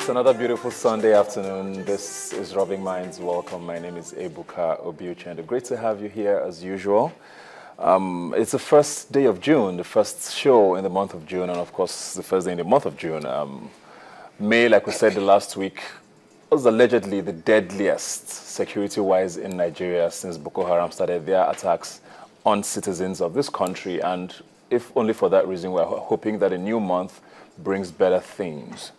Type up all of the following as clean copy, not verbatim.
It's another beautiful Sunday afternoon. This is Rubbing Minds. Welcome. My name is Ebuka Obiuchendo. Great to have you here as usual. It's the first day of June, the first show in the month of June, and of course the first day in the month of June. May, like we said the last week, was allegedly the deadliest security-wise in Nigeria since Boko Haram started their attacks on citizens of this country, and if only for that reason, we're hoping that a new month brings better things.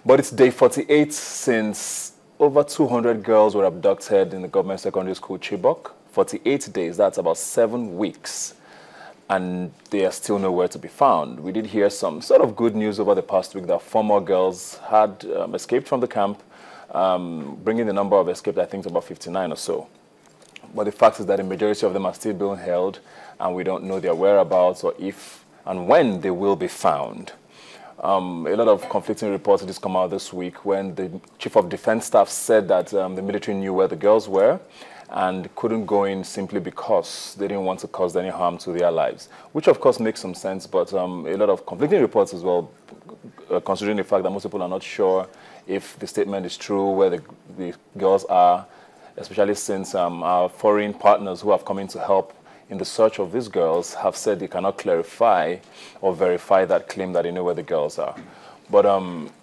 But it's day 48 since over 200 girls were abducted in the government secondary school Chibok. 48 days, that's about 7 weeks, and they are still nowhere to be found. We did hear some sort of good news over the past week that 4 more girls had escaped from the camp, bringing the number of escaped, I think, to about 59 or so. But the fact is that the majority of them are still being held, and we don't know their whereabouts or if and when they will be found. A lot of conflicting reports just come out this week when the Chief of Defense Staff said that the military knew where the girls were and couldn't go in simply because they didn't want to cause any harm to their lives, which of course makes some sense, but a lot of conflicting reports as well, considering the fact that most people are not sure if the statement is true, where the girls are, especially since our foreign partners who have come in to help in the search of these girls have said they cannot clarify or verify that claim that they know where the girls are. But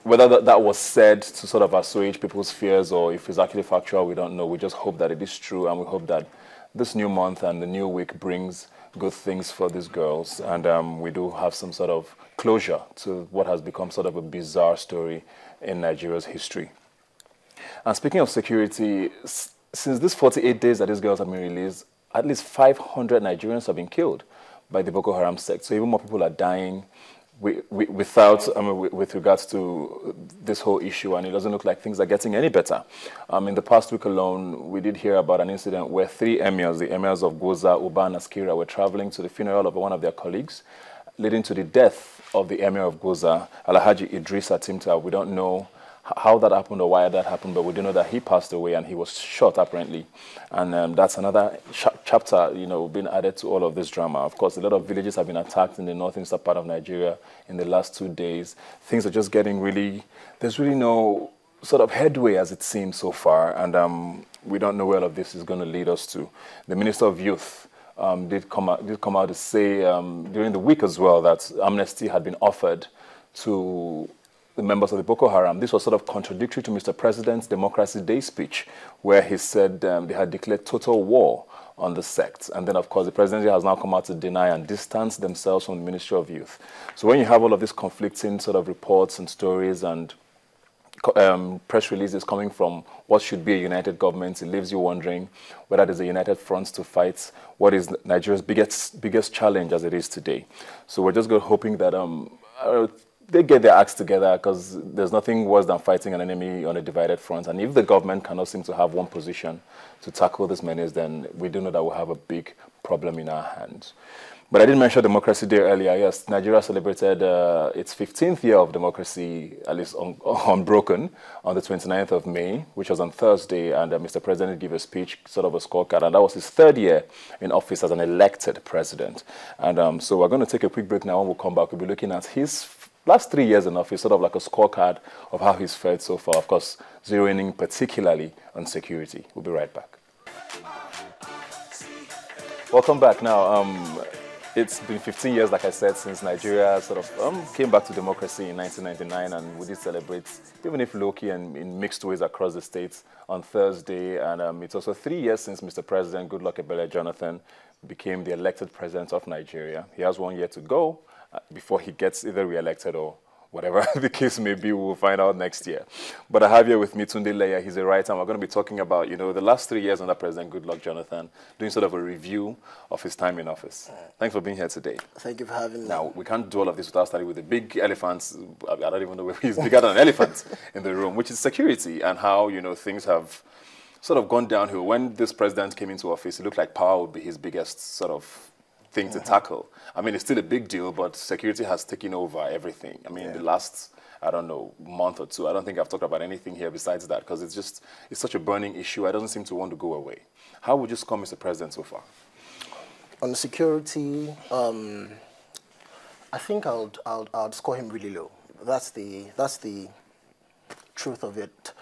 whether that was said to sort of assuage people's fears or if it's actually factual, we don't know. We just hope that it is true, and we hope that this new month and the new week brings good things for these girls, and we do have some sort of closure to what has become sort of a bizarre story in Nigeria's history. And speaking of security, since these 48 days that these girls have been released, at least 500 Nigerians have been killed by the Boko Haram sect. So even more people are dying with regards to this whole issue, and it doesn't look like things are getting any better. In the past week alone, we did hear about an incident where 3 emirs, the emirs of Goza, Uba, and Askira, were traveling to the funeral of one of their colleagues, leading to the death of the emir of Goza, Alhaji Idris Atimta. We don't know how that happened or why that happened, but we do know that he passed away and he was shot apparently. And that's another chapter, being added to all of this drama. Of course, a lot of villages have been attacked in the northeastern part of Nigeria in the last 2 days. Things are just getting there's really no sort of headway as it seems so far. And we don't know where all of this is going to lead us to. The Minister of Youth did come out to say during the week as well that amnesty had been offered to the members of the Boko Haram. This was sort of contradictory to Mr. President's Democracy Day speech, where he said they had declared total war on the sect. And then, of course, the presidency has now come out to deny and distance themselves from the Ministry of Youth. So when you have all of these conflicting sort of reports and stories and press releases coming from what should be a united government, it leaves you wondering whether there's a united front to fight what is Nigeria's biggest challenge as it is today. So we're just hoping that they get their acts together, because there's nothing worse than fighting an enemy on a divided front. And if the government cannot seem to have one position to tackle this menace, then we do know that we'll have a big problem in our hands. But I did mention Democracy Day earlier. Yes, Nigeria celebrated its 15th year of democracy, at least unbroken, on the 29th of May, which was on Thursday. And Mr. President gave a speech, sort of a scorecard. And that was his 3rd year in office as an elected president. And so we're going to take a quick break now. When we come back, we'll be looking at his last 3 years in office, sort of like a scorecard of how he's fared so far. Of course, zeroing in particularly on security. We'll be right back. Welcome back. Now, it's been 15 years, like I said, since Nigeria sort of came back to democracy in 1999, and we did celebrate, even if low-key and in mixed ways across the states, on Thursday. And it's also 3 years since Mr. President Goodluck Jonathan became the elected president of Nigeria. He has 1 year to go before he gets either re-elected or whatever the case may be. We'll find out next year. But I have here with me Tunde Leye. He's a writer, and we're going to be talking about, the last 3 years under President Goodluck Jonathan, doing sort of a review of his time in office. Thanks for being here today. Thank you for having me. Now, we can't do all of this without starting with the big elephants. I don't even know whether he's bigger than an elephant in the room, which is security, and how, things have sort of gone downhill. When this president came into office, it looked like power would be his biggest sort of thing to tackle. I mean, it's still a big deal, but security has taken over everything. I mean, the last, I don't know, month or two, I don't think I've talked about anything here besides that, because it's such a burning issue. It doesn't seem to want to go away. How would you score Mr. President so far? On security, I think I'd score him really low. That's the truth of it.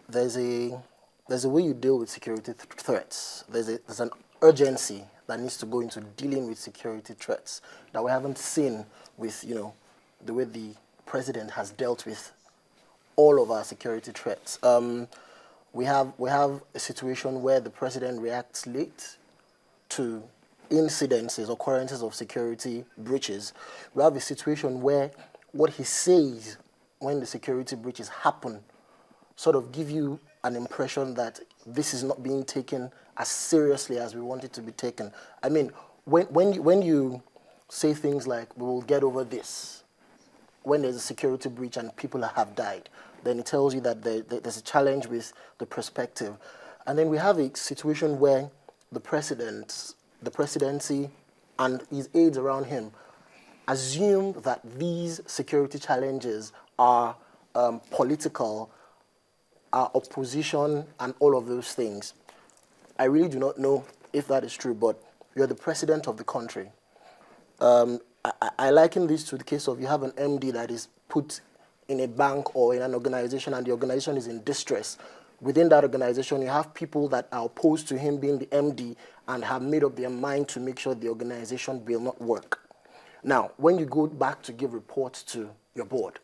There's a way you deal with security threats. There's an urgency that needs to go into dealing with security threats that we haven't seen with, you know, the way the president has dealt with all of our security threats. We have a situation where the president reacts late to incidences, occurrences of security breaches. We have a situation where what he says when the security breaches happen sort of give you an impression that this is not being taken as seriously as we want it to be taken. I mean, when you say things like, we will get over this, when there's a security breach and people have died, then it tells you that there's a challenge with the perspective. And then we have a situation where the presidency and his aides around him assume that these security challenges are political, are opposition, and all of those things. I really do not know if that is true, but you're the president of the country. I liken this to the case of you have an MD that is put in a bank or in an organization, and the organization is in distress. Within that organization, you have people that are opposed to him being the MD and have made up their mind to make sure the organization will not work. Now, when you go back to give reports to your board,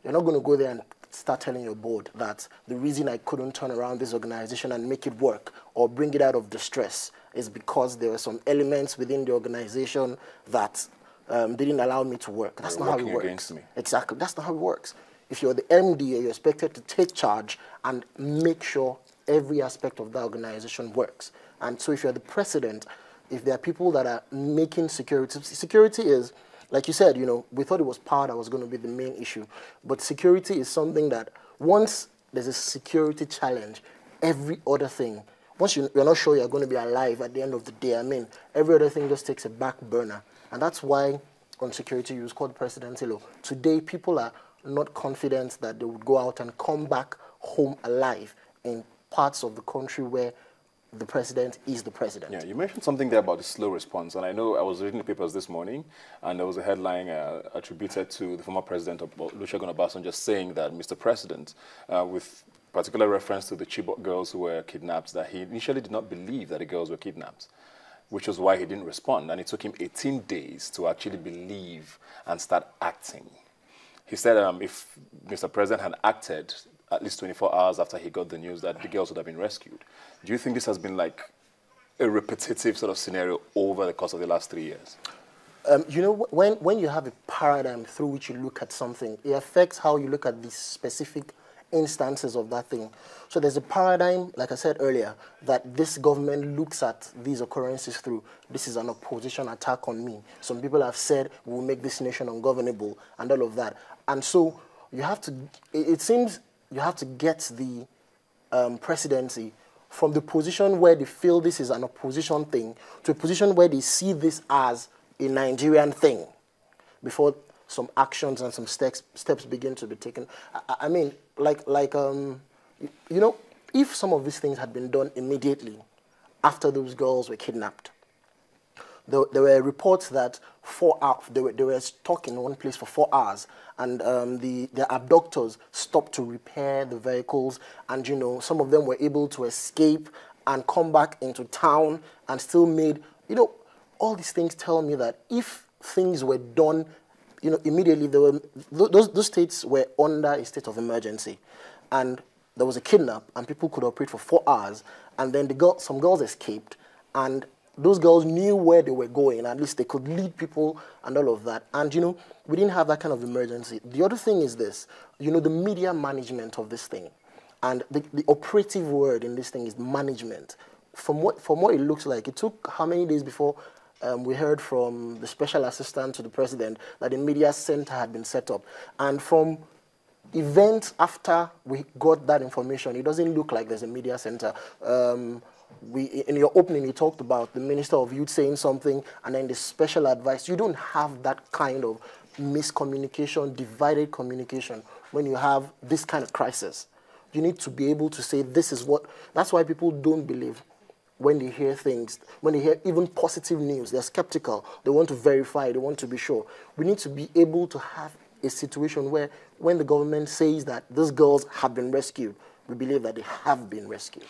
you're not going to go there and start telling your board that the reason I couldn't turn around this organization and make it work or bring it out of distress is because there were some elements within the organization that didn't allow me to work. That's not how it works. Against me. Exactly. That's not how it works. If you're the MD, you're expected to take charge and make sure every aspect of the organization works. And so if you're the president, if there are people that are making security is, like you said, you know, we thought it was power that was going to be the main issue. But security is something that once there's a security challenge, every other thing, once you're not sure you're going to be alive at the end of the day, I mean, every other thing just takes a back burner. And that's why on security it was called presidency law. Today, people are not confident that they would go out and come back home alive in parts of the country where the president is the president. Yeah, you mentioned something there about the slow response, and I know I was reading the papers this morning, and there was a headline attributed to the former president of Olusegun Obasanjo saying that, Mr. President, with particular reference to the Chibok girls who were kidnapped, that he initially did not believe that the girls were kidnapped, which was why he didn't respond, and it took him 18 days to actually believe and start acting. He said if Mr. President had acted at least 24 hours after he got the news, that the girls would have been rescued. Do you think this has been like a repetitive sort of scenario over the course of the last 3 years? You know, when you have a paradigm through which you look at something, it affects how you look at the specific instances of that thing. So there's a paradigm, like I said earlier, that this government looks at these occurrences through. This is an opposition attack on me. Some people have said, we'll make this nation ungovernable and all of that. And so you have to, it seems you have to get the presidency from the position where they feel this is an opposition thing to a position where they see this as a Nigerian thing before some actions and some steps begin to be taken. I mean, you know, if some of these things had been done immediately after those girls were kidnapped, there were reports that they were stuck in one place for 4 hours, and the abductors stopped to repair the vehicles, and you know, some of them were able to escape and come back into town and still made, you know, all these things tell me that if things were done, you know, immediately, those states were under a state of emergency, and there was a kidnap, and people could operate for 4 hours, and then some girls escaped, and those girls knew where they were going, at least they could lead people and all of that. And, you know, we didn't have that kind of emergency. The other thing is this, you know, the media management of this thing. And the operative word in this thing is management. From what it looks like, it took how many days before we heard from the special assistant to the president that the media center had been set up. And from events after we got that information, it doesn't look like there's a media center. In your opening, you talked about the Minister of Youth saying something, and then the special advice. You don't have that kind of miscommunication, divided communication when you have this kind of crisis. You need to be able to say, this is what... That's why people don't believe when they hear things, when they hear even positive news. They're skeptical. They want to verify. They want to be sure. We need to be able to have a situation where when the government says that these girls have been rescued, we believe that they have been rescued.